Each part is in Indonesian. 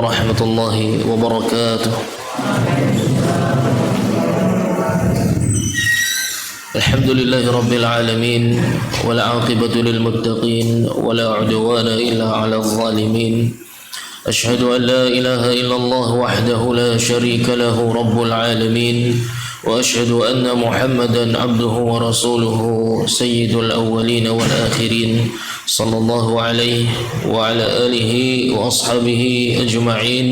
ورحمة الله وبركاته. الحمد لله رب العالمين والعاقبة للمتقين ولا عدوان إلا على الظالمين. أشهد أن لا إله إلا الله وحده لا شريك له رب العالمين، وأشهد أن محمدا عبده ورسوله سيد الأولين والآخرين، صلى الله عليه وعلى آله وأصحابه أجمعين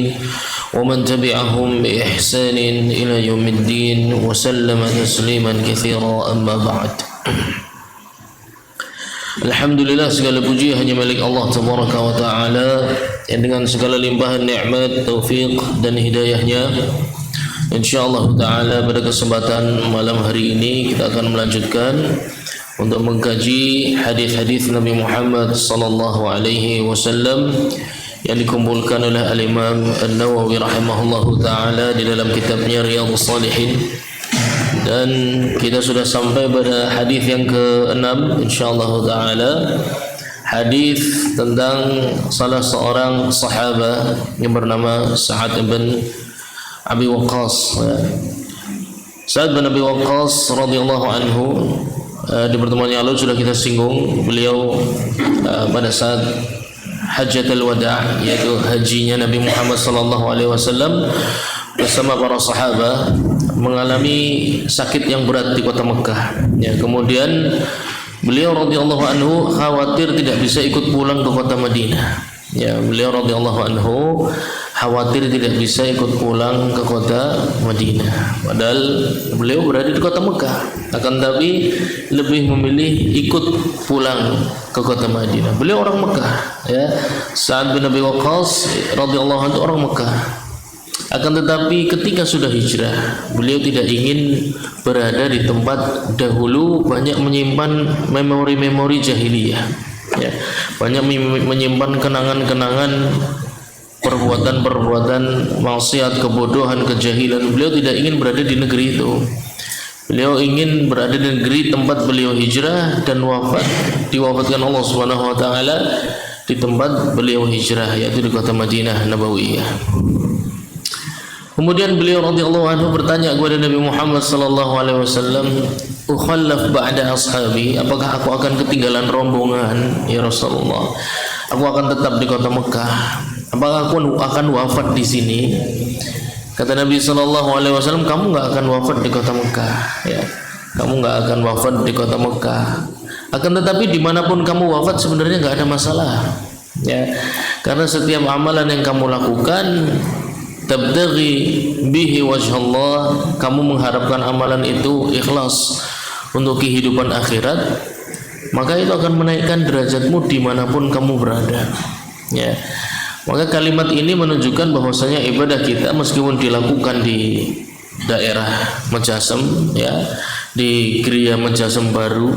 ومن تبعهم بإحسان إلى يوم الدين وسلم تسليما كثيرا. أما بعد. Alhamdulillah, segala puji hanya milik Allah Tabaraka wa Ta'ala yang dengan segala limpahan nikmat, taufik dan hidayahnya, insyaallah Ta'ala pada kesempatan malam hari ini kita akan melanjutkan untuk mengkaji hadis-hadis Nabi Muhammad sallallahu alaihi wasallam yang dikumpulkan oleh Al-Imam An-Nawawi rahimahullahu taala di dalam kitabnya Riyadhus Shalihin. Dan kita sudah sampai pada hadis yang ke-6 insyaallah taala, hadis tentang salah seorang sahabat yang bernama Sa'ad bin Abi Waqqas. Sa'ad bin Abi Waqqas radhiyallahu anhu, di pertemuan yang lalu sudah kita singgung beliau pada saat Hajjatul Wada', yaitu hajinya Nabi Muhammad sallallahu alaihi wasallam bersama para sahabat mengalami sakit yang berat di kota Mekah. Ya, kemudian beliau radhiyallahu anhu khawatir tidak bisa ikut pulang ke kota Madinah. Ya, beliau radhiyallahu anhu khawatir tidak bisa ikut pulang ke kota Madinah, padahal beliau berada di kota Mekah, akan tapi lebih memilih ikut pulang ke kota Madinah. Beliau orang Mekah, ya. Sa'ad bin Abi Waqqas radhiyallahu anhu orang Mekah, akan tetapi ketika sudah hijrah, beliau tidak ingin berada di tempat dahulu banyak menyimpan memori-memori jahiliyah, ya. Banyak menyimpan kenangan-kenangan perbuatan-perbuatan maksiat, kebodohan, kejahilan. Beliau tidak ingin berada di negeri itu. Beliau ingin berada di negeri tempat beliau hijrah dan diwafatkan Allah Subhanahu wa taala di tempat beliau hijrah, yaitu di kota Madinah Nabawiyah. Kemudian beliau radhiyallahu anhu bertanya kepada Nabi Muhammad sallallahu alaihi wasallam, "Ukhallaf ba'da ashabi?" Apakah aku akan ketinggalan rombongan ya Rasulullah? Aku akan tetap di kota Mekah. Apakah aku akan wafat di sini? Kata Nabi sallallahu alaihi wasallam, kamu enggak akan wafat di kota Mekah, ya. Kamu enggak akan wafat di kota Mekah. Akan tetapi dimanapun kamu wafat sebenarnya enggak ada masalah, ya. Karena setiap amalan yang kamu lakukan tabtaghi bihi wajhallah, kamu mengharapkan amalan itu ikhlas untuk kehidupan akhirat, maka itu akan menaikkan derajatmu dimanapun kamu berada, ya. Maka kalimat ini menunjukkan bahwasanya ibadah kita meskipun dilakukan di daerah Majasem, ya, di Kriya Majasem Baru,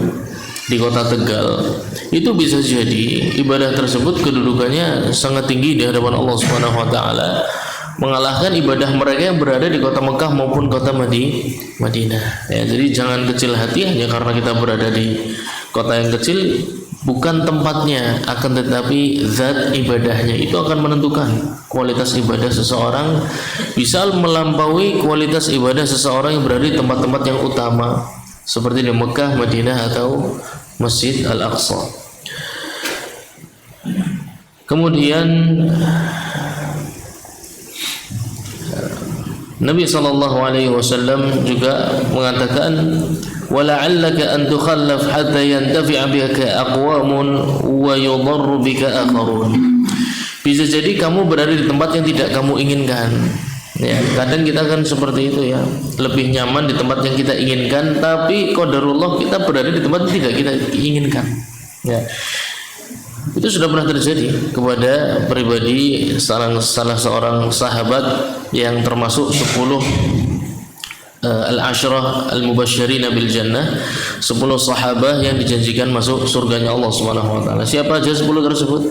di kota Tegal, itu bisa jadi ibadah tersebut kedudukannya sangat tinggi di hadapan Allah Subhanahu wa taala, mengalahkan ibadah mereka yang berada di kota Mekah maupun kota Madinah. Ya, jadi jangan kecil hati hanya karena kita berada di kota yang kecil, bukan tempatnya, akan tetapi zat ibadahnya itu akan menentukan kualitas ibadah seseorang. Bisa melampaui kualitas ibadah seseorang yang berada di tempat-tempat yang utama seperti di Mekah, Madinah atau Masjid Al-Aqsa. Kemudian Nabi sallallahu alaihi wasallam juga mengatakan, wala'allaka an tukhallaf hatta yantafi'a bika aqwamun wa yudarru bika akharun. Bisa jadi kamu berada di tempat yang tidak kamu inginkan, ya. Kadang kita kan seperti itu, ya, lebih nyaman di tempat yang kita inginkan, tapi qadarullah kita berada di tempat yang tidak kita inginkan, ya. Itu sudah pernah terjadi kepada pribadi salah seorang sahabat yang termasuk 10 al-asyrah al-mubasysyirina bil jannah, 10 sahabat yang dijanjikan masuk surganya Allah Subhanahu wa taala. Siapa aja 10 tersebut?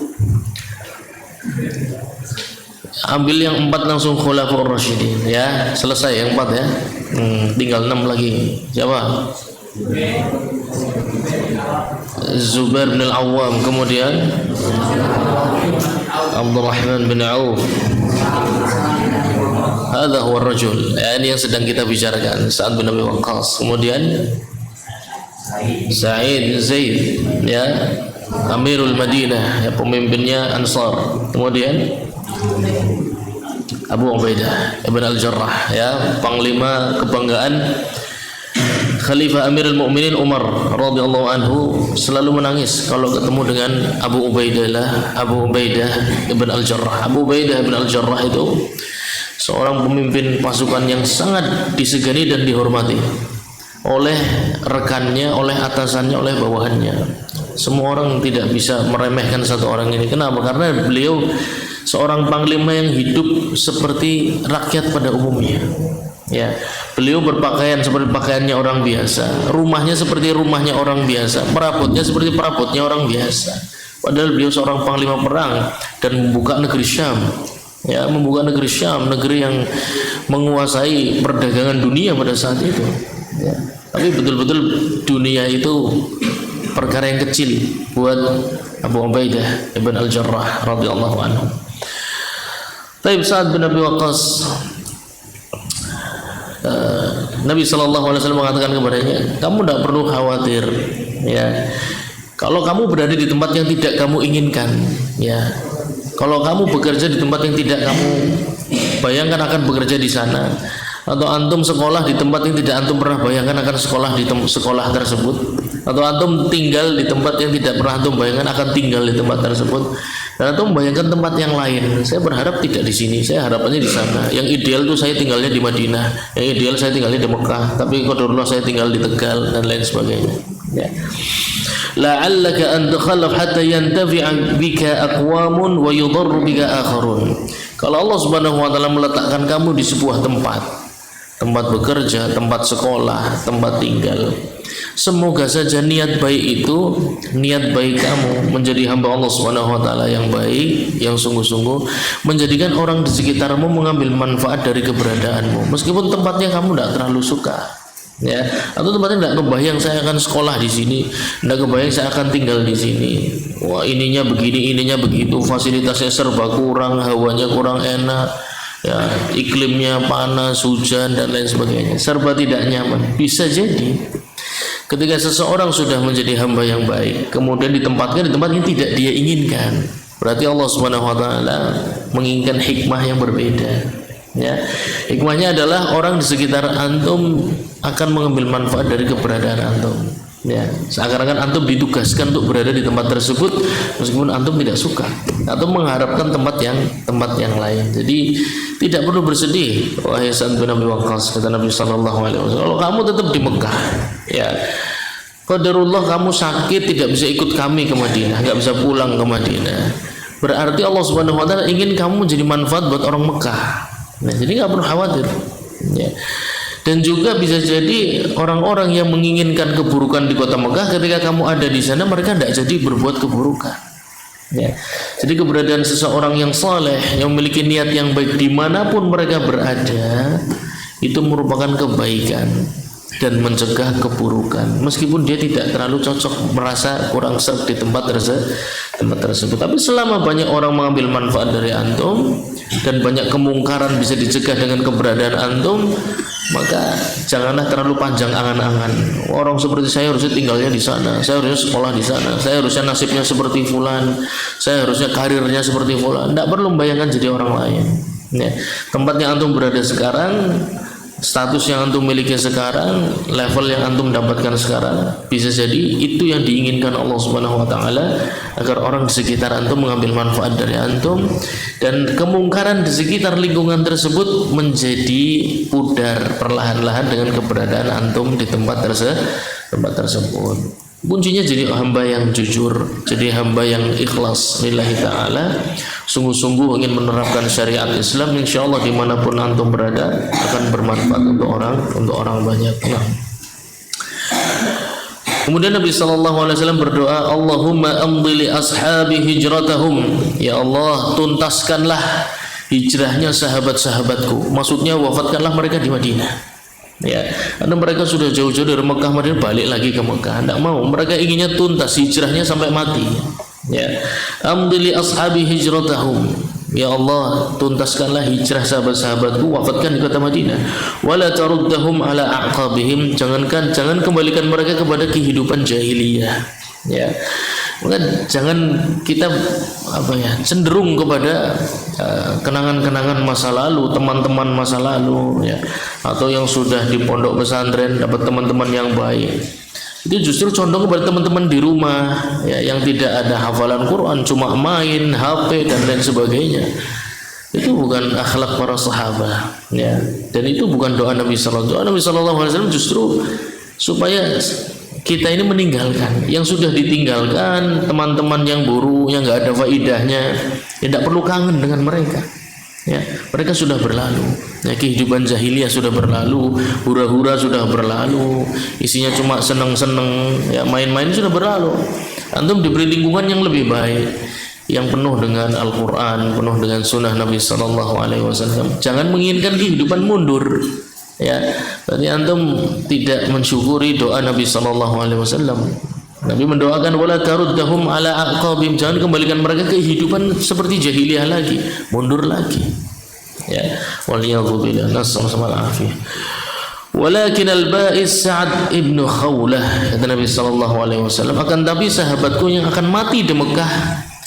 Ambil yang 4 langsung khulafaur rasyidin, ya. Selesai yang 4, ya. Tinggal 6 lagi. Siapa? Zubair bin Al-Awwam, kemudian Abdurrahman bin Auf, Hadza huwa ar-rajul. Ya, ini yang sedang kita bicarakan, Sa'ad bin Abi Waqqas. Kemudian Sa'id bin Zaid, ya, Amirul Madinah, ya, pemimpinnya Ansar. Kemudian Abu Ubaidah Ibn Al-Jarrah, ya, panglima kebanggaan Khalifah Amirul Mukminin Umar radhiyallahu anhu, selalu menangis kalau ketemu dengan Abu Ubaidah Ibn Al-Jarrah. Abu Ubaidah Ibn Al-Jarrah itu seorang pemimpin pasukan yang sangat disegani dan dihormati oleh rekannya, oleh atasannya, oleh bawahannya. Semua orang tidak bisa meremehkan satu orang ini. Kenapa? Karena beliau seorang panglima yang hidup seperti rakyat pada umumnya. Ya, beliau berpakaian seperti pakaiannya orang biasa, rumahnya seperti rumahnya orang biasa, perabotnya seperti perabotnya orang biasa. Padahal beliau seorang panglima perang dan membuka negeri Syam. Ya, membuka negeri Syam, negeri yang menguasai perdagangan dunia pada saat itu. Ya, tapi betul-betul dunia itu perkara yang kecil buat Abu Ubaidah Ibn Al-Jarrah radhiyallahu anhu. Taib Sa'ad bin Abi Waqqas, Nabi SAW mengatakan kepadanya, kamu tidak perlu khawatir, ya, kalau kamu berada di tempat yang tidak kamu inginkan, ya, kalau kamu bekerja di tempat yang tidak kamu bayangkan akan bekerja di sana, atau antum sekolah di tempat yang tidak antum pernah bayangkan akan sekolah di sekolah tersebut, atau antum tinggal di tempat yang tidak pernah antum bayangkan akan tinggal di tempat tersebut, dan antum bayangkan tempat yang lain. Saya berharap tidak di sini, saya harapannya di sana. Yang ideal itu saya tinggalnya di Madinah, yang ideal saya tinggalnya di Mekah, tapi qadarullah saya tinggal di Tegal dan lain sebagainya. Ya. La'allaka an takhallaf hatta yantafi'a bika aqwamun wa yudarru bika akharun. Kalau Allah Subhanahu wa taala meletakkan kamu di sebuah tempat bekerja, tempat sekolah, tempat tinggal, semoga saja niat baik itu, niat baik kamu menjadi hamba Allah Subhanahu wa taala yang baik, yang sungguh-sungguh menjadikan orang di sekitarmu mengambil manfaat dari keberadaanmu, meskipun tempatnya kamu tidak terlalu suka, ya, atau tempatnya tidak kebayang saya akan sekolah di sini, tidak kebayang saya akan tinggal di sini. Wah, ininya begini, ininya begitu, fasilitasnya serba kurang, hawanya kurang enak, ya, iklimnya panas, hujan dan lain sebagainya, serba tidak nyaman. Bisa jadi ketika seseorang sudah menjadi hamba yang baik, kemudian ditempatkan di tempat yang tidak dia inginkan, berarti Allah Subhanahu wa taala menginginkan hikmah yang berbeda. Ya, hikmahnya adalah orang di sekitar antum akan mengambil manfaat dari keberadaan antum. Ya, seakan-akan antum ditugaskan untuk berada di tempat tersebut meskipun antum tidak suka atau mengharapkan tempat yang lain. Jadi tidak perlu bersedih, wahai Sa'ad bin Abi Waqqas, kata Nabi sallallahu alaihi wasallam, kalau kamu tetap di Mekah, ya, qadarullah kamu sakit tidak bisa ikut kami ke Madinah, nggak bisa pulang ke Madinah, berarti Allah Subhanahu wa taala ingin kamu menjadi manfaat buat orang Mekah. Nah, jadi nggak perlu khawatir, ya. Dan juga bisa jadi orang-orang yang menginginkan keburukan di kota Mekah, ketika kamu ada di sana mereka tidak jadi berbuat keburukan. Ya. Jadi keberadaan seseorang yang saleh, yang memiliki niat yang baik dimanapun mereka berada, itu merupakan kebaikan dan mencegah keburukan, meskipun dia tidak terlalu cocok, merasa kurang serg di tempat tersebut. Tapi selama banyak orang mengambil manfaat dari antum dan banyak kemungkaran bisa dicegah dengan keberadaan antum, maka janganlah terlalu panjang angan-angan. Orang seperti saya harusnya tinggalnya di sana, saya harusnya sekolah di sana, saya harusnya nasibnya seperti fulan, saya harusnya karirnya seperti fulan. Tidak perlu membayangkan jadi orang lain. Ya. Tempat yang antum berada sekarang, status yang antum miliki sekarang, level yang antum dapatkan sekarang, bisa jadi itu yang diinginkan Allah Subhanahu wa taala, agar orang di sekitar antum mengambil manfaat dari antum dan kemungkaran di sekitar lingkungan tersebut menjadi pudar perlahan-lahan dengan keberadaan antum di tempat tersebut. Kuncinya jadi hamba yang jujur, jadi hamba yang ikhlas lillahi ta'ala, sungguh-sungguh ingin menerapkan syariat Islam, insyaallah dimanapun antum berada akan bermanfaat untuk orang banyak. Nah. Kemudian Nabi SAW berdoa, Allahumma amdi li ashabi hijratahum, ya Allah tuntaskanlah hijrahnya sahabat-sahabatku, maksudnya wafatkanlah mereka di Madinah. Ya, karena mereka sudah jauh-jauh dari Mekah, Madinah, balik lagi ke Mekah. Tidak mau, mereka inginnya tuntas hijrahnya sampai mati. Ya, amdili ashabi hijratahum, Ya Allah, tuntaskanlah hijrah sahabat-sahabatku, wafatkan di kota Madinah. Wala taruddahum ala aqabihim, jangan kembalikan mereka kepada kehidupan jahiliyah. Ya. Maka jangan kita cenderung kepada kenangan-kenangan masa lalu, teman-teman masa lalu, ya, atau yang sudah di pondok pesantren dapat teman-teman yang baik. Itu justru condong kepada teman-teman di rumah, ya, yang tidak ada hafalan Quran, cuma main HP dan lain sebagainya. Itu bukan akhlak para sahabat, ya. Dan itu bukan doa Nabi sallallahu alaihi wasallam, justru supaya kita ini meninggalkan yang sudah ditinggalkan, teman-teman yang buruk, yang nggak ada faidahnya, ya tidak perlu kangen dengan mereka. Ya, mereka sudah berlalu. Ya, kehidupan jahiliyah sudah berlalu, hura-hura sudah berlalu, isinya cuma seneng-seneng, ya, main-main sudah berlalu. Antum diberi lingkungan yang lebih baik, yang penuh dengan Al-Quran, penuh dengan Sunnah Nabi Sallallahu Alaihi Wasallam. Jangan menginginkan kehidupan mundur. Ya, berarti antum tidak mensyukuri doa Nabi Sallallahu Alaihi Wasallam. Nabi mendoakan wala taruddahum ala aqabim, jangan kembalikan mereka ke kehidupan seperti jahiliyah lagi, mundur lagi. Ya, waliyadzubillah, nasallallahu alaihi. Walakin al-ba'is Sa'ad ibn Khawlah, kata Nabi sallallahu alaihi wasallam, akan tapi sahabatku yang akan mati di Mekah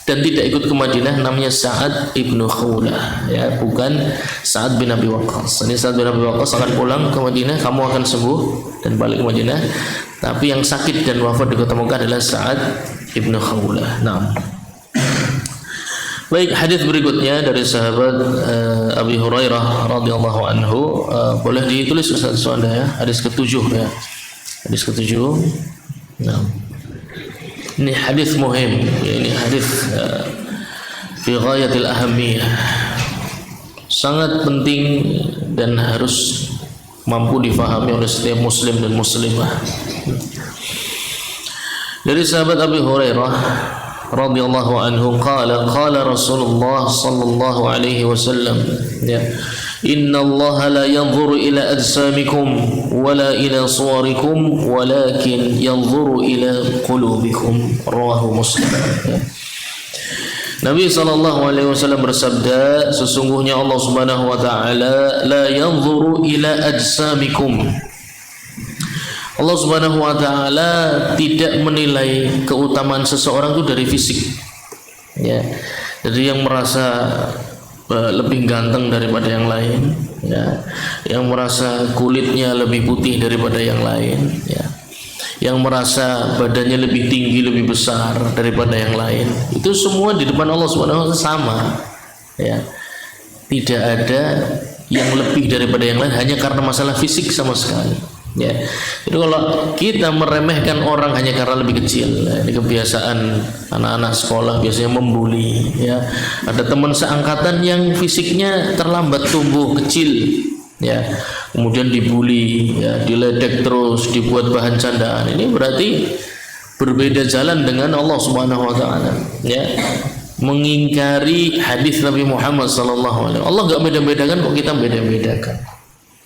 dan tidak ikut ke Madinah namanya Sa'ad ibn Khawlah, ya, bukan Sa'ad bin Abi Waqqas. Ini Sa'ad bin Abi Waqqas akan pulang ke Madinah, kamu akan sembuh dan balik ke Madinah. Tapi yang sakit dan wafat di kota Mekah adalah Sa'ad ibn Khawlah. Nah, baik, hadis berikutnya dari sahabat Abi Hurairah radhiyallahu anhu, boleh ditulis Ustaz Suanda, ya, hadis ke-7, ya, hadis ke-7. Nah, ini hadis muhim, ya, ini hadis fi ghayatil ahamiyah, sangat penting dan harus mampu difahami oleh setiap muslim dan muslimah. Dari sahabat Abi Hurairah radhiyallahu anhu qala Rasulullah sallallahu alaihi wasallam, ya, inna Allah la yanzuru ila ajsamikum wala ila suwarikum walakin yanzuru ila qulubikum, rawahu Muslim. Ya. Nabi sallallahu alaihi wasallam bersabda, sesungguhnya Allah Subhanahu wa taala la yanzuru ila ajsamikum. Allah Subhanahu wa taala tidak menilai keutamaan seseorang itu dari fisik. Ya. Jadi yang merasa lebih ganteng daripada yang lain, ya, yang merasa kulitnya lebih putih daripada yang lain, ya, yang merasa badannya lebih tinggi, lebih besar daripada yang lain, itu semua di depan Allah Subhanahu wa taala sama, ya. Tidak ada yang lebih daripada yang lain hanya karena masalah fisik sama sekali. Ya, itu kalau kita meremehkan orang hanya karena lebih kecil, ya, ini kebiasaan anak-anak sekolah biasanya membuli, ya. Ada teman seangkatan yang fisiknya terlambat tumbuh, kecil, ya, kemudian dibuli, ya, diledek terus, dibuat bahan candaan. Ini berarti berbeda jalan dengan Allah Subhanahu wa taala, ya. Mengingkari hadis Nabi Muhammad sallallahu alaihi wasallam. Allah enggak beda-bedakan, kok kita beda-bedakan.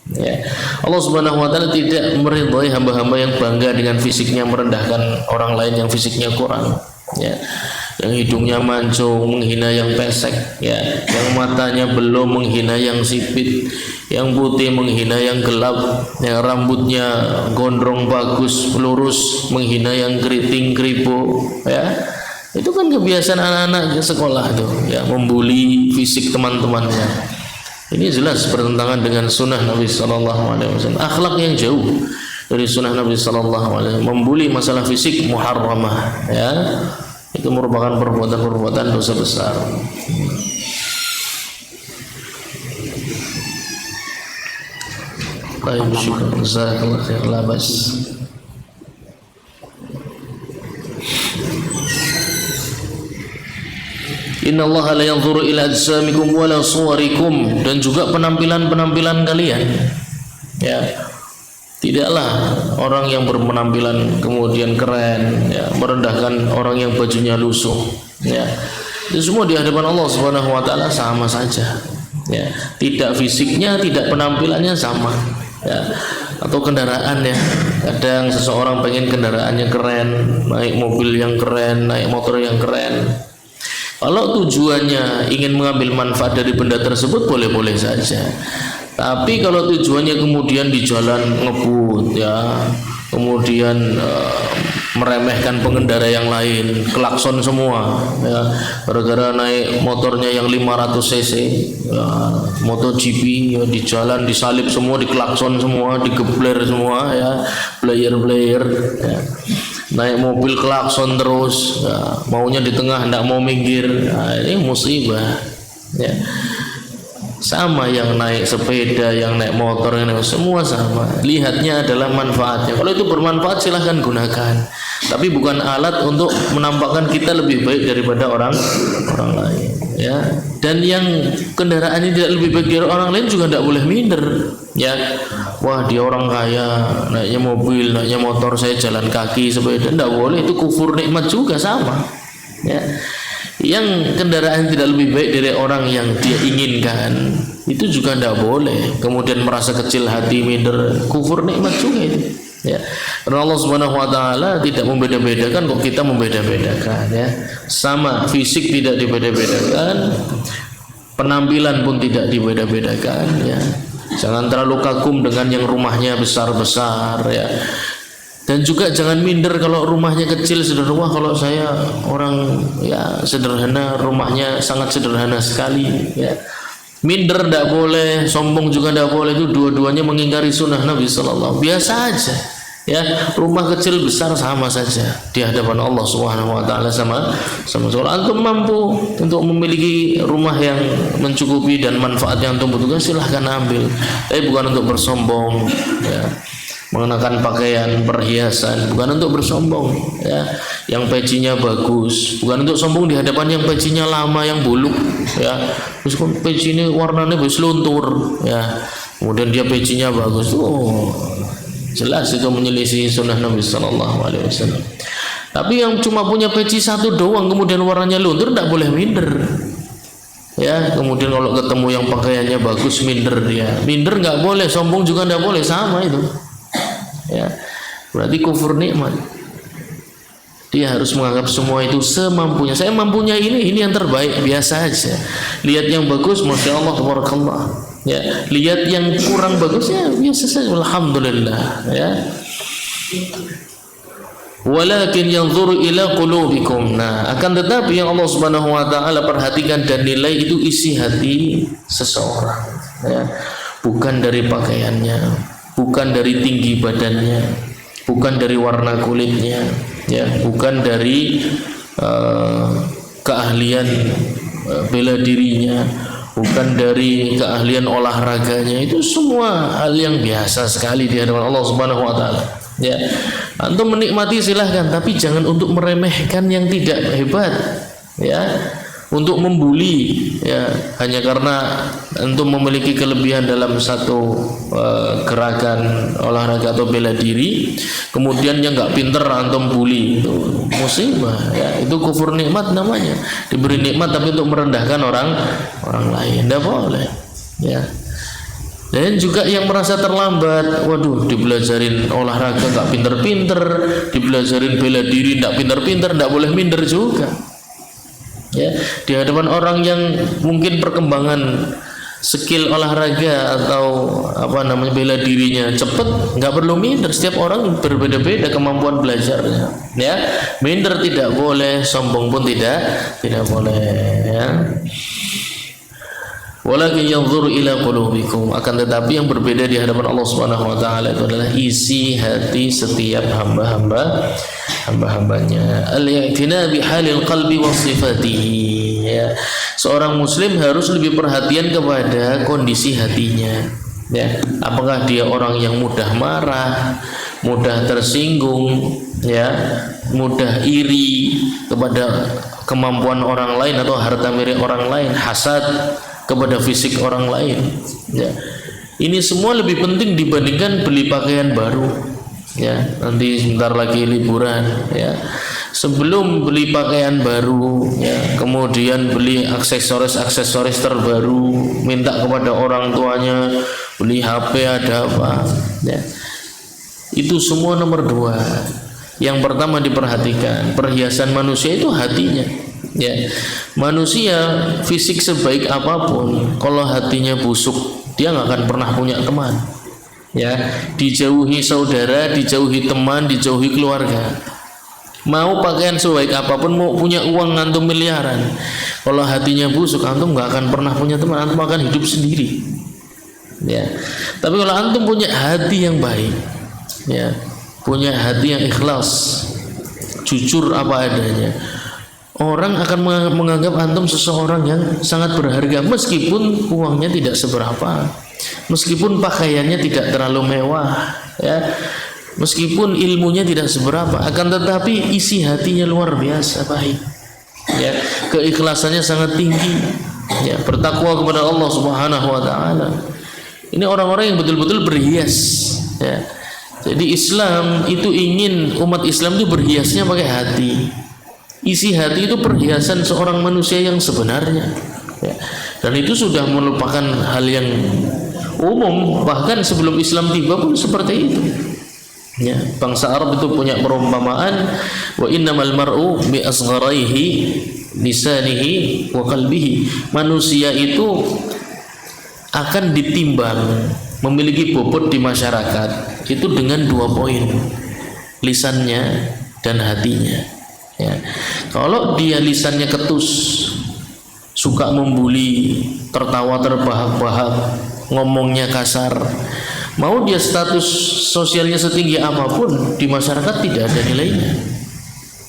Ya. Allah Subhanahu wa taala tidak meridhai hamba-hamba yang bangga dengan fisiknya, merendahkan orang lain yang fisiknya kurang, ya. Yang hidungnya mancung menghina yang pesek, ya. Yang matanya belum menghina yang sipit, yang putih menghina yang gelap, yang rambutnya gondrong bagus lurus menghina yang keriting keribu, ya. Itu kan kebiasaan anak-anak sekolah tuh, ya, membuli fisik teman-temannya. Ini jelas bertentangan dengan sunnah Nabi Sallallahu Alaihi Wasallam. Akhlak yang jauh dari sunnah Nabi Sallallahu Alaihi Wasallam. Membuli masalah fisik muharramah, ya, itu merupakan perbuatan-perbuatan dosa besar. Baik, syukur, jazakallah khair, labas. Inna Allah la yanzuru ila ajsamikum wala suwarikum, dan juga penampilan-penampilan kalian, ya. Tidaklah orang yang berpenampilan kemudian keren, ya, merendahkan orang yang bajunya lusuh, ya. Itu semua di hadapan Allah Subhanahu wa taala sama saja, ya. Tidak fisiknya, tidak penampilannya sama, ya. Atau kendaraan, ya. Kadang seseorang pengen kendaraannya keren, naik mobil yang keren, naik motor yang keren. Kalau tujuannya ingin mengambil manfaat dari benda tersebut, boleh-boleh saja. Tapi kalau tujuannya kemudian di jalan ngebut ya, kemudian meremehkan pengendara yang lain, klakson semua ya, gara-gara naik motornya yang 500 cc ya, MotoGP ya, di jalan disalip semua, diklakson semua, digebler semua ya, player-player ya. Naik mobil klakson terus ya, maunya di tengah tidak mau minggir, nah, ini musibah ya. Sama yang naik sepeda, yang naik motor, yang naik, semua sama, lihatnya adalah manfaatnya. Kalau itu bermanfaat silahkan gunakan, tapi bukan alat untuk menampakkan kita lebih baik daripada orang lain ya. Dan yang kendaraan ini tidak lebih baik dari orang lain juga tidak boleh minder ya. Wah, dia orang kaya, naiknya mobil, naiknya motor, saya jalan kaki, sepeda, tidak boleh. Itu kufur nikmat juga, sama ya. Yang kendaraan tidak lebih baik dari orang yang dia inginkan, itu juga tidak boleh. Kemudian merasa kecil hati, minder, kufur nikmat juga itu ya. Karena Allah Subhanahu wa taala tidak membeda-bedakan, kok kita membeda-bedakan ya. Sama fisik tidak dibeda-bedakan, penampilan pun tidak dibeda-bedakan ya. Jangan terlalu kagum dengan yang rumahnya besar-besar ya. Dan juga jangan minder kalau rumahnya kecil, sederhana. Wah, kalau saya orang ya sederhana, rumahnya sangat sederhana sekali ya. Minder tidak boleh, sombong juga tidak boleh. Itu dua-duanya mengingkari sunnah Nabi Sallallahu. Biasa aja ya, rumah kecil besar sama saja di hadapan Allah Subhanahu wa taala, sama. Kalau antum mampu untuk memiliki rumah yang mencukupi dan manfaat yang antum butuhkan, silahkan ambil. Tapi bukan untuk bersombong ya. Mengenakan pakaian perhiasan bukan untuk bersombong ya, yang pecinya bagus bukan untuk sombong di hadapan yang pecinya lama, yang buluk ya. Terus peci ini warnanya bagus luntur ya, kemudian dia pecinya bagus, jelas itu menyelisih sunnah Nabi Sallallahu Alaihi Wasallam. Tapi yang cuma punya peci satu doang kemudian warnanya luntur, tidak boleh minder ya. Kemudian kalau ketemu yang pakaiannya bagus, minder dia, minder nggak boleh, sombong juga nggak boleh, sama itu ya. Berarti kufur nikmat. Dia harus menganggap semua itu semampunya. Saya mampunya ini yang terbaik, biasa aja. Lihat yang bagus, masya Allah, tabarakallah ya. Lihat yang kurang bagus ya biasa saja, alhamdulillah ya. Walakin yanzuru ila qulubikum. Nah, akan tetapi yang Allah Subhanahu wa taala perhatikan dan nilai itu isi hati seseorang ya. Bukan dari pakaiannya, bukan dari tinggi badannya, bukan dari warna kulitnya ya, bukan dari keahlian bela dirinya, bukan dari keahlian olahraganya. Itu semua hal yang biasa sekali di hadapan Allah Subhanahu wa taala ya. Antum menikmati silahkan, tapi jangan untuk meremehkan yang tidak hebat ya, untuk membuli ya, hanya karena antum memiliki kelebihan dalam satu gerakan olahraga atau bela diri, kemudian yang nggak pinter antum bully, itu musibah ya. Itu kufur nikmat namanya. Diberi nikmat tapi untuk merendahkan orang lain, tidak boleh ya. Dan juga yang merasa terlambat, waduh, dibelajarin olahraga nggak pinter-pinter, dibelajarin bela diri nggak pinter-pinter, nggak boleh minder juga ya. Di hadapan orang yang mungkin perkembangan skill olahraga atau bela dirinya cepat, nggak perlu minder. Setiap orang berbeda-beda kemampuan belajarnya ya. Minder tidak boleh, sombong pun tidak boleh ya. Walakin yanzuru ila qulubikum, akan tetapi yang berbeda di hadapan Allah Subhanahu wa taala itu adalah isi hati setiap hamba-hambanya. Al-i'tina bi halil qalbi wa sifatihi ya. Seorang muslim harus lebih perhatian kepada kondisi hatinya ya. Apakah dia orang yang mudah marah, mudah tersinggung ya, mudah iri kepada kemampuan orang lain atau harta milik orang lain, hasad kepada fisik orang lain ya. Ini semua lebih penting dibandingkan beli pakaian baru ya. Nanti sebentar lagi liburan ya, sebelum beli pakaian baru ya, kemudian beli aksesoris terbaru, minta kepada orang tuanya beli HP ada apa ya. Itu semua nomor dua. Yang pertama diperhatikan, perhiasan manusia itu hatinya Ya, manusia fisik sebaik apapun, kalau hatinya busuk, dia nggak akan pernah punya teman. Ya, dijauhi saudara, dijauhi teman, dijauhi keluarga. Mau pakaian sebaik apapun, mau punya uang antum miliaran, kalau hatinya busuk, antum nggak akan pernah punya teman, antum akan hidup sendiri. Ya, tapi kalau antum punya hati yang baik, ya, punya hati yang ikhlas, jujur apa adanya, orang akan menganggap antum seseorang yang sangat berharga, meskipun uangnya tidak seberapa, meskipun pakaiannya tidak terlalu mewah, ya, meskipun ilmunya tidak seberapa, akan tetapi isi hatinya luar biasa baik, ya, keikhlasannya sangat tinggi, ya, bertakwa kepada Allah Subhanahu wa taala. Ini orang-orang yang betul-betul berhias, ya. Jadi Islam itu ingin umat Islam itu berhiasnya pakai hati. Isi hati itu perhiasan seorang manusia yang sebenarnya, ya. Dan itu sudah merupakan hal yang umum, bahkan sebelum Islam tiba pun seperti itu, ya. Bangsa Arab itu punya perumpamaan, wa innamal mar'u bi asgharaihi lisanihi wa qalbihi. Manusia itu akan ditimbang, memiliki bobot di masyarakat itu dengan 2 poin, lisannya dan hatinya, ya. Kalau dia lisannya ketus, suka membuli, tertawa terbahak-bahak, ngomongnya kasar, mau dia status sosialnya setinggi apapun di masyarakat tidak ada nilainya,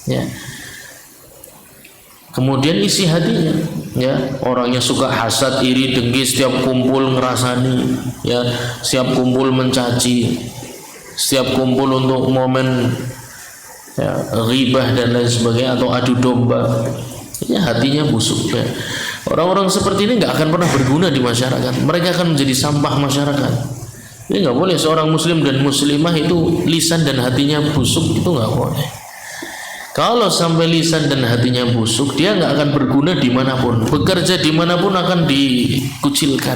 ya. Kemudian isi hatinya, ya, orangnya suka hasad, iri, dengki, setiap kumpul ngerasani, ya, setiap kumpul mencaci, setiap kumpul untuk momen, ya, ghibah dan lain sebagainya, atau adu domba, ya, hatinya busuk, ya. Orang-orang seperti ini nggak akan pernah berguna di masyarakat, mereka akan menjadi sampah masyarakat. Ini nggak boleh seorang muslim dan muslimah itu lisan dan hatinya busuk, itu nggak boleh. Kalau sampai lisan dan hatinya busuk, dia nggak akan berguna dimanapun, bekerja dimanapun akan dikucilkan,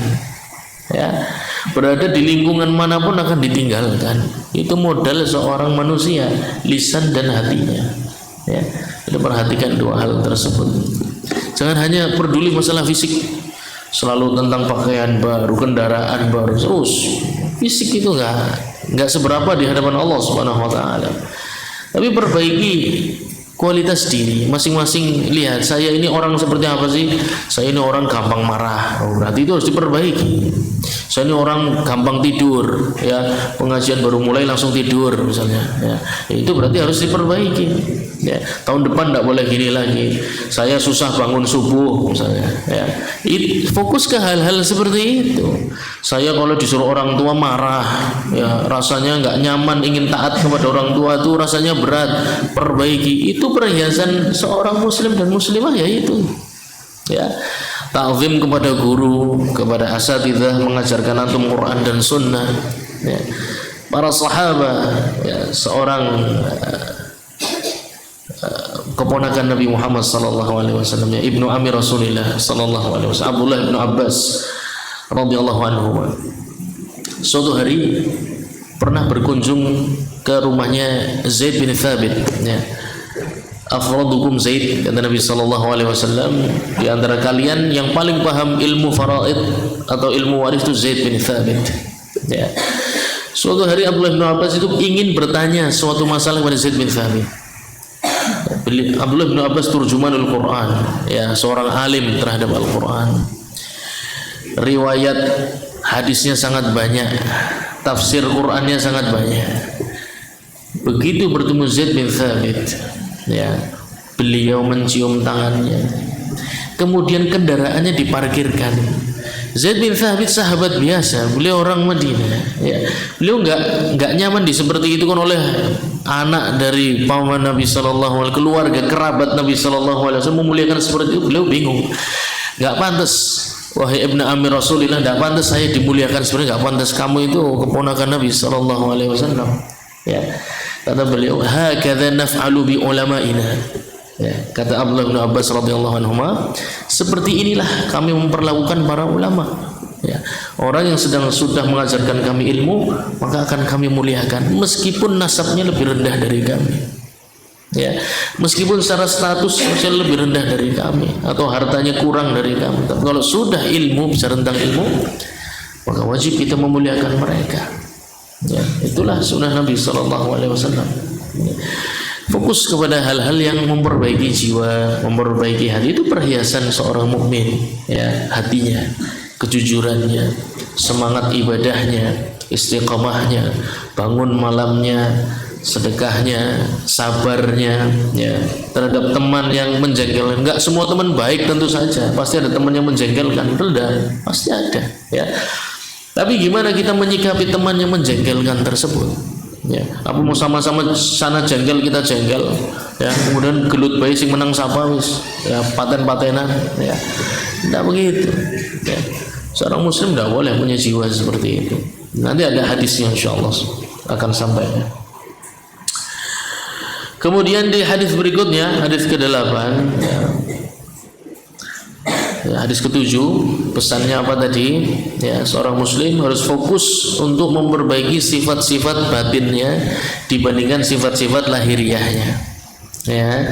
ya, berada di lingkungan manapun akan ditinggalkan. Itu modal seorang manusia, lisan dan hatinya, ya. Jadi perhatikan 2 hal tersebut. Jangan hanya peduli masalah fisik, selalu tentang pakaian baru, kendaraan baru, terus fisik itu nggak seberapa di hadapan Allah Subhanahu wa taala. Tapi perbaiki kualitas diri masing-masing. Lihat, saya ini orang seperti apa sih? Saya ini orang gampang marah, berarti itu harus diperbaiki. Saya ini orang gampang tidur, ya, pengajian baru mulai langsung tidur misalnya, ya, itu berarti harus diperbaiki, ya. Tahun depan tidak boleh gini lagi. Saya susah bangun subuh misalnya, ya. Fokus ke hal-hal seperti itu. Saya kalau disuruh orang tua marah, ya, rasanya nggak nyaman, ingin taat kepada orang tua itu rasanya berat. Perbaiki. Itu perhiasan seorang muslim dan muslimah, ya itu, ya. Ta'zim kepada guru, kepada asatidzah, mengajarkan antum Quran dan Sunnah, ya. Para sahabat, ya, seorang keponakan Nabi Muhammad sallallahu alaihi wasallam, ya, ibnu ammi Rasulillah sallallahu alaihi wasallam, Abdullah bin Abbas radhiyallahu anhu, suatu hari pernah berkunjung ke rumahnya Zaid bin Thabit, ya. Afradukum Zaid, kata Nabi sallallahu alaihi wasallam, di antara kalian yang paling paham ilmu faraid atau ilmu waris itu Zaid bin Thabit, ya. Suatu hari Abdullah bin Abbas itu ingin bertanya suatu masalah kepada Zaid bin Thabit. Abdullah bin Abbas turjumanul Quran, ya, seorang alim terhadap Al-Quran. Riwayat hadisnya sangat banyak, tafsir Qurannya sangat banyak. Begitu bertemu Zaid bin Thabit, ya, beliau mencium tangannya, kemudian kendaraannya diparkirkan. Zaid bin Thabit sahabat biasa, beliau orang Madinah, ya. Beliau nggak nyaman seperti itu kan oleh anak dari paman Nabi sallallahu alaihi wasallam, keluarga kerabat Nabi sallallahu alaihi wasallam memuliakan seperti itu. Beliau bingung, nggak pantas, wahai ibnu ammi Rasulillah, nggak pantas saya dimuliakan seperti, nggak pantas, kamu itu keponakan Nabi sallallahu alaihi wasallam, ya. Kata beliau, hakadza naf'alu bi ulama'ina, ya, kata Abdullah bin Abbas radhiyallahu anhu, seperti inilah kami memperlakukan para ulama, ya. Orang yang sudah mengajarkan kami ilmu, maka akan kami muliakan meskipun nasabnya lebih rendah dari kami, ya, meskipun secara status sosial lebih rendah dari kami atau hartanya kurang dari kami, tapi kalau sudah ilmu, bicara tentang ilmu, maka wajib kita memuliakan mereka. Ya, itulah sunnah Nabi Sallallahu Alaihi Wasallam. Fokus kepada hal-hal yang memperbaiki jiwa, memperbaiki hati. Itu perhiasan seorang mukmin, ya, hatinya, kejujurannya, semangat ibadahnya, istiqamahnya, bangun malamnya, sedekahnya, sabarnya, ya, terhadap teman yang menjengkelkan. Enggak semua teman baik, tentu saja pasti ada teman yang menjengkelkan, pasti ada, ya. Tapi gimana kita menyikapi teman yang menjengkelkan tersebut? Ya, apa mau sama-sama sana jengkel kita jengkel, ya, kemudian gelut bayi sing menang sapa wis, ya, paten-patenan, ya, tidak begitu, ya. Seorang muslim tidak boleh punya jiwa seperti itu. Nanti ada hadisnya insyaallah akan sampai. Kemudian di hadis berikutnya, hadis ke-8, ya, hadis ke-7, pesannya apa tadi? Ya, seorang muslim harus fokus untuk memperbaiki sifat-sifat batinnya dibandingkan sifat-sifat lahiriahnya. Ya,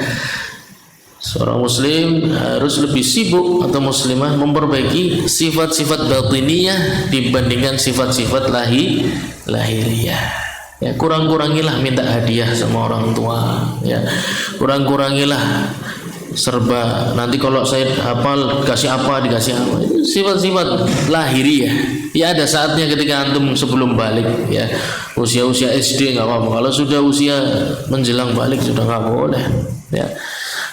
seorang muslim harus lebih sibuk atau muslimah memperbaiki sifat-sifat batiniyah dibandingkan sifat-sifat lahiriah. Ya, kurang-kurangilah minta hadiah sama orang tua, ya, kurang-kurangilah serba nanti kalau saya hafal dikasih apa, itu sifat-sifat lahiriah. Ya, ada saatnya ketika antum sebelum balik, ya, usia-usia SD nggak apa-apa. Kalau sudah usia menjelang balik sudah nggak boleh, ya,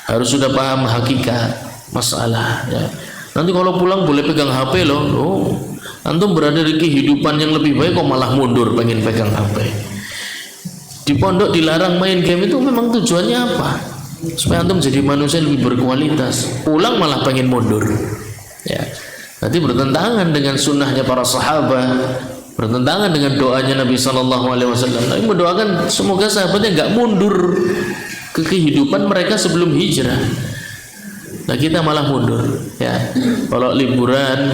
harus sudah paham hakikat masalah, ya. Nanti kalau pulang boleh pegang HP loh. Antum berada di kehidupan yang lebih baik kok malah mundur pengen pegang HP. Di pondok dilarang main game, itu memang tujuannya apa? Supaya antum jadi manusia lebih berkualitas. Pulang malah pengen mundur, ya. Nanti bertentangan dengan sunnahnya para sahabat, bertentangan dengan doanya Nabi Sallallahu Alaihi Wasallam. Nabi mendoakan semoga sahabatnya nggak mundur ke kehidupan mereka sebelum hijrah. Nah, kita malah mundur, ya. Kalau liburan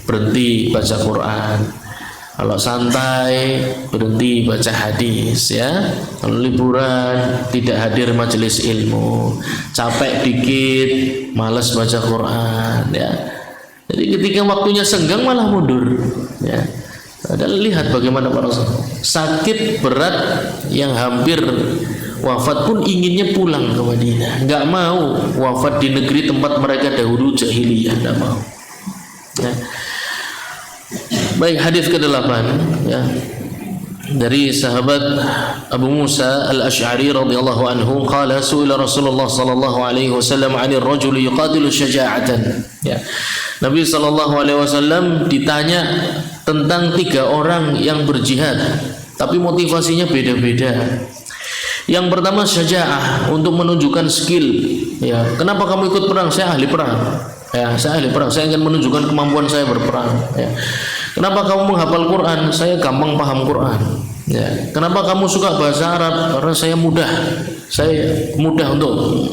berhenti baca Quran, kalau santai berhenti baca hadis, ya. Kalau liburan tidak hadir majelis ilmu, capek dikit malas baca Quran, ya. Jadi ketika waktunya senggang malah mundur, ya. Padahal lihat bagaimana para sakit berat yang hampir wafat pun inginnya pulang ke Madinah, nggak mau wafat di negeri tempat mereka dahulu jahiliyah, nggak mau, ya. Baik, hadis ke-8, ya, dari sahabat Abu Musa Al-Asy'ari radhiyallahu anhu, qala su'ila Rasulullah sallallahu alaihi wasallam 'anil rajuli yuqatilu syaja'atan. Ya. Nabi sallallahu alaihi wasallam ditanya tentang 3 orang yang berjihad, tapi motivasinya beda-beda. Yang pertama syaja'ah, untuk menunjukkan skill, ya. Kenapa kamu ikut perang? Saya ahli perang. Ya, saya ahli perang. Saya ingin menunjukkan kemampuan saya berperang, ya. Kenapa kamu menghafal Quran? Saya gampang paham Quran, ya. Kenapa kamu suka bahasa Arab? Karena saya mudah untuk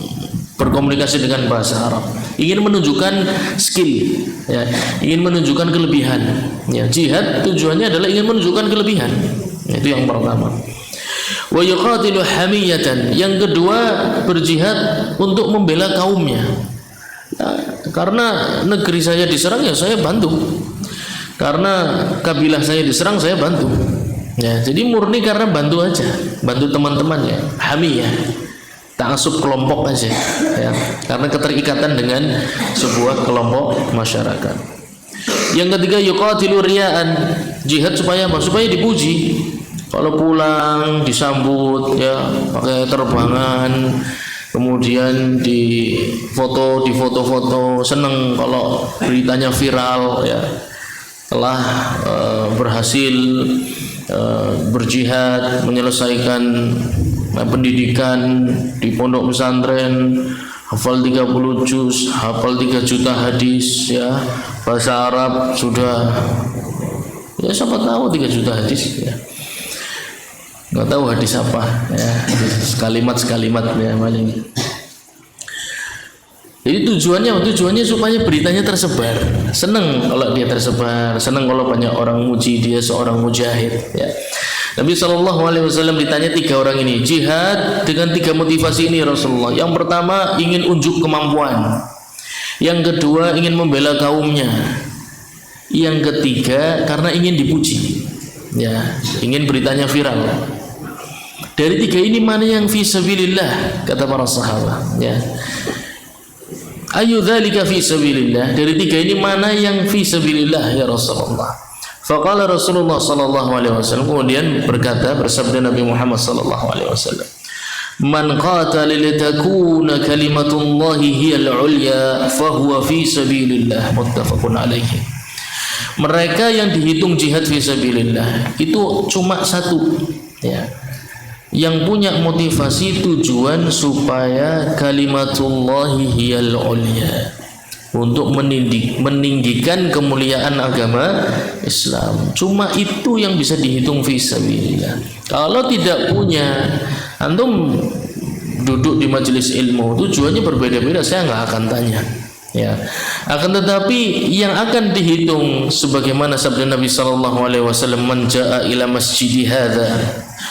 berkomunikasi dengan bahasa Arab. Ingin menunjukkan skill, ya. Ingin menunjukkan kelebihan, ya. Jihad tujuannya adalah ingin menunjukkan kelebihan. Itu yang pertama. Wa yuqatilu hamiyatan. Yang kedua, berjihad untuk membela kaumnya. Nah, karena negeri saya diserang, ya saya bantu. Karena kabilah saya diserang, saya bantu, ya. Jadi murni karena bantu aja, bantu teman-temannya, hamiyah, ta'assub kelompok aja, ya. Karena keterikatan dengan sebuah kelompok masyarakat. Yang ketiga, yuqatilu riya'an, jihad supaya apa? Supaya dipuji. Kalau pulang disambut, ya, pakai terbangan, kemudian di foto-foto, seneng kalau beritanya viral, ya. Telah berhasil berjihad, menyelesaikan pendidikan di pondok pesantren, hafal 30 juz, hafal 3 juta hadis, ya. Bahasa Arab sudah, ya, siapa tahu 3 juta hadis, ya. Nggak tahu hadis apa, ya, kalimat-kalimat, ya, paling. Jadi tujuannya supaya beritanya tersebar. Senang kalau dia tersebar, senang kalau banyak orang muji dia seorang mujahid, ya. Nabi SAW ditanya 3 orang ini, jihad dengan 3 motivasi ini Rasulullah. Yang pertama ingin unjuk kemampuan, yang kedua ingin membela kaumnya, yang ketiga karena ingin dipuji, ya, ingin beritanya viral. Dari 3 ini mana yang fi sabilillah, kata para sahabat, ya. Ayu dzalika fi sabilillah, dari 3 ini mana yang fi sabilillah ya Rasulullah. Faqala Rasulullah sallallahu alaihi wasallam, kemudian bersabda Nabi Muhammad sallallahu alaihi wasallam, man qatala litakuna kalimatullahi hiyal ulya fahuwa fi sabilillah, muttafaqun alaihi. Mereka yang dihitung jihad fi sabilillah itu cuma 1, ya, yang punya motivasi tujuan supaya kalimatullahi hiyal ulya, untuk meninggikan kemuliaan agama Islam. Cuma itu yang bisa dihitung fi sabilillah. Kalau tidak punya, antum duduk di majelis ilmu, tujuannya berbeda-beda, saya nggak akan tanya, ya. Akan tetapi yang akan dihitung sebagaimana sabda Nabi sallallahu alaihi wasallam, man jaa ila masjidi hadza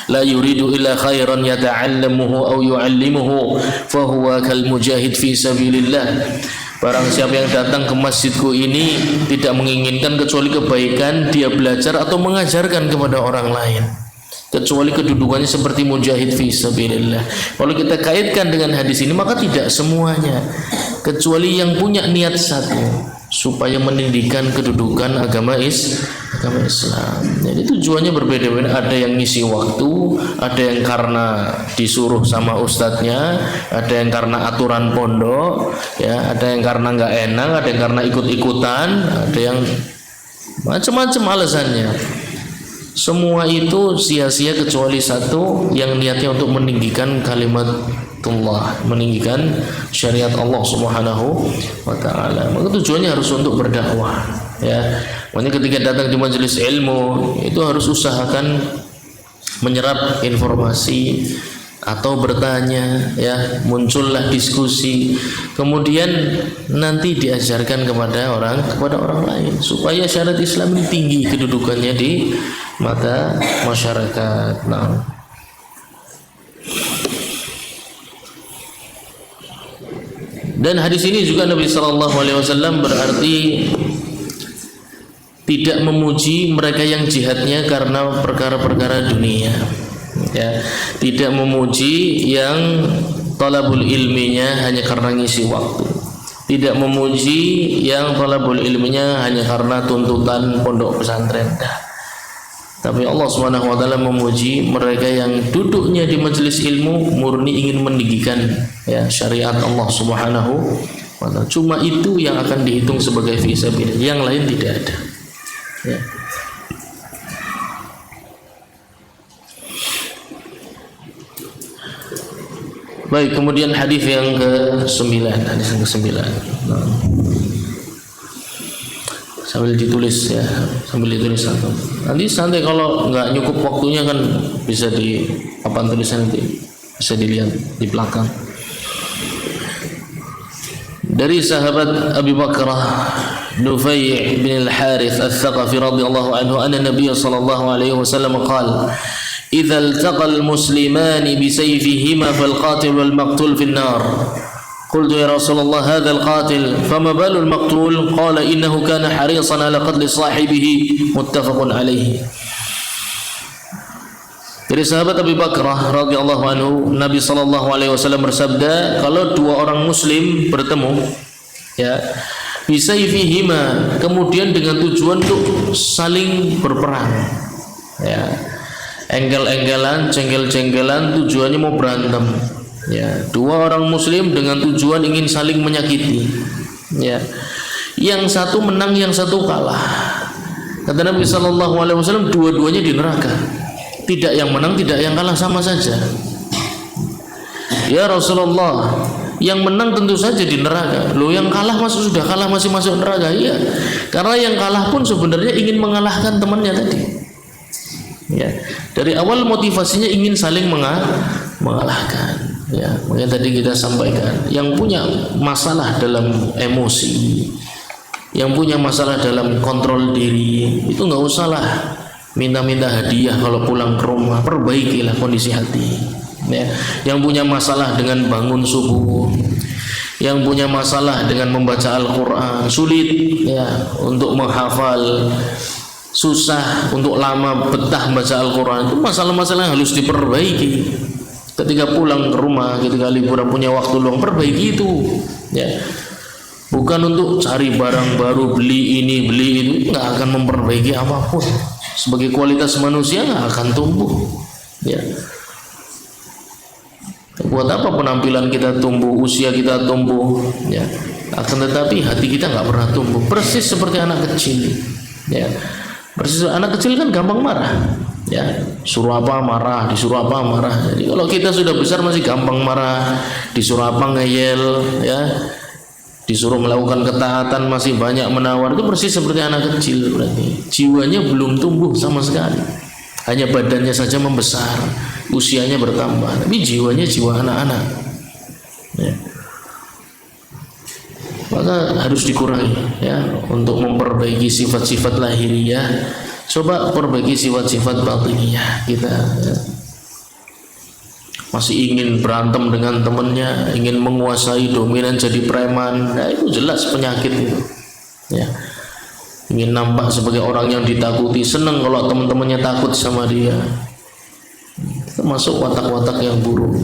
la yuridu illa khairan yata'allamuhu aw yu'allimuhu fahuwa kal mujahid fi sabilillah. Barang siapa yang datang ke masjidku ini tidak menginginkan kecuali kebaikan, dia belajar atau mengajarkan kepada orang lain, kecuali kedudukannya seperti mujahid fi sabilillah. Kalau kita kaitkan dengan hadis ini, maka tidak semuanya, kecuali yang punya niat 1 supaya meninggikan kedudukan agama Islam. Jadi tujuannya berbeda-beda. Ada yang ngisi waktu, ada yang karena disuruh sama ustadznya, ada yang karena aturan pondok, ya, ada yang karena nggak enak, ada yang karena ikut-ikutan, ada yang macam-macam alasannya. Semua itu sia-sia kecuali 1 yang niatnya untuk meninggikan kalimatullah, meninggikan syariat Allah Subhanahu wa taala. Maka tujuannya harus untuk berdakwah, ya. Makanya ketika datang di majelis ilmu itu harus usahakan menyerap informasi atau bertanya, ya, muncullah diskusi, kemudian nanti diajarkan kepada orang lain supaya syariat Islam ini tinggi kedudukannya di mata masyarakat. Nah, dan hadis ini juga Nabi sallallahu alaihi wasallam berarti tidak memuji mereka yang jihadnya karena perkara-perkara dunia, ya, tidak memuji yang talabul ilminya hanya karena ngisi waktu, tidak memuji yang talabul ilminya hanya karena tuntutan pondok pesantren. Tapi Allah Subhanahu wa taala memuji mereka yang duduknya di majelis ilmu murni ingin meninggikan, ya, syariat Allah Subhanahu wa taala. Cuma itu yang akan dihitung sebagai fi sabilillah, yang lain tidak ada, ya. Baik, kemudian hadis yang ke-9, Nah, sambil ditulis, ya, sambil ditulis satu. Nanti santai, kalau nggak nyukup waktunya kan bisa di papan tulisan, nanti bisa dilihat di belakang. Dari sahabat Abu Bakrah Nufai' bin al-Harith al-Thaqafi radhiyallahu anhu, anna Nabiy sallallahu alaihi wasallam qala, idza iltaqa al-muslimani bi sayfihima fal qatil wal maqtul fi an-nar. Qultu ya Rasulullah, hadha al-qatil fama balu al-maqtul? Qala innahu kana harisan ala qatli sahibihi, muttafaqun alaihi. Dari sahabat Abu Bakrah radhiyallahu anhu, Nabi sallallahu alaihi wasallam bersabda, kalau 2 orang muslim bertemu, ya, bisayfihima, kemudian dengan tujuan untuk saling berperang, ya, enggel-enggelan, cengkel-cengkelan, tujuannya mau berantem, ya, 2 orang muslim dengan tujuan ingin saling menyakiti, ya, yang satu menang, yang satu kalah. Kata Nabi sallallahu alaihi wasallam, dua-duanya di neraka, tidak yang menang, tidak yang kalah, sama saja. Ya Rasulullah, yang menang tentu saja di neraka. Loh, yang kalah sudah kalah masih masuk neraka? Iya, karena yang kalah pun sebenarnya ingin mengalahkan temannya tadi, ya. Dari awal motivasinya ingin saling mengalahkan, ya. Makanya tadi kita sampaikan, yang punya masalah dalam emosi, yang punya masalah dalam kontrol diri, itu nggak usahlah minta-minta hadiah kalau pulang ke rumah. Perbaikilah kondisi hati ya. Yang punya masalah dengan bangun subuh, yang punya masalah dengan membaca Al-Quran, sulit ya untuk menghafal, susah untuk lama betah baca Al-Quran, itu masalah-masalah yang harus diperbaiki. Ketika pulang ke rumah, ketika liburan punya waktu luang, perbaiki itu ya. Bukan untuk cari barang baru, beli ini, beli itu, nggak akan memperbaiki apapun. Sebagai kualitas manusia nggak akan tumbuh ya. Buat apa penampilan kita tumbuh, usia kita tumbuh ya, akan tetapi hati kita nggak pernah tumbuh. Persis seperti anak kecil ya. Persis anak kecil kan gampang marah ya, suruh apa marah, disuruh apa marah. Jadi kalau kita sudah besar masih gampang marah, disuruh apa ngeyel ya, disuruh melakukan ketaatan masih banyak menawar. Itu persis seperti anak kecil. Berarti jiwanya belum tumbuh sama sekali, hanya badannya saja membesar, usianya bertambah, tapi jiwanya jiwa anak-anak ya. Maka harus dikurangi ya, untuk memperbaiki sifat-sifat lahiriah. Coba perbaiki sifat-sifat batiniyah kita ya. Masih ingin berantem dengan temannya, ingin menguasai, dominan, jadi preman, nah itu jelas penyakit itu ya. Ingin nampak sebagai orang yang ditakuti, senang kalau teman-temannya takut sama dia, itu masuk watak-watak yang buruk.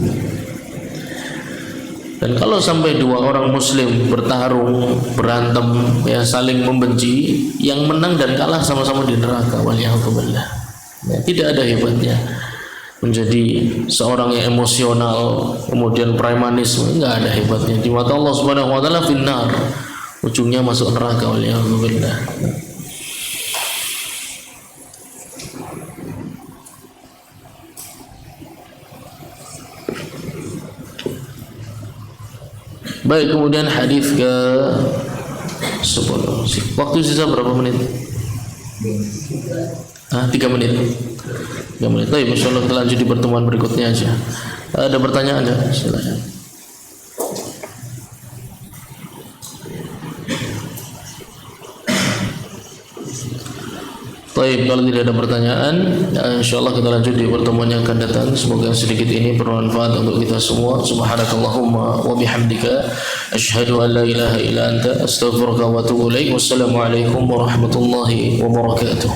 Dan kalau sampai dua orang muslim bertarung, berantem ya, saling membenci, yang menang dan kalah sama-sama di neraka, waliyahzubillah ya. Tidak ada hebatnya menjadi seorang yang emosional kemudian premanisme, nggak ada hebatnya. Di mata Allah Subhanahu wa taala finnar, ujungnya masuk neraka, waliyahzubillah. Baik, kemudian hadis ke 10. Waktu sisa berapa menit? 3 menit. 3 menit. Baik, insyaallah kita lanjut di pertemuan berikutnya aja. Ada pertanyaan enggak? Silakan. Baik, kalau tidak ada pertanyaan, insyaallah kita lanjut di pertemuan yang akan datang. Semoga sedikit ini bermanfaat untuk kita semua. Subhanakallahumma wa bihamdika asyhadu an la ilaha illa anta astaghfiruka wa atubu ilaik. Wassalamualaikum warahmatullahi wabarakatuh.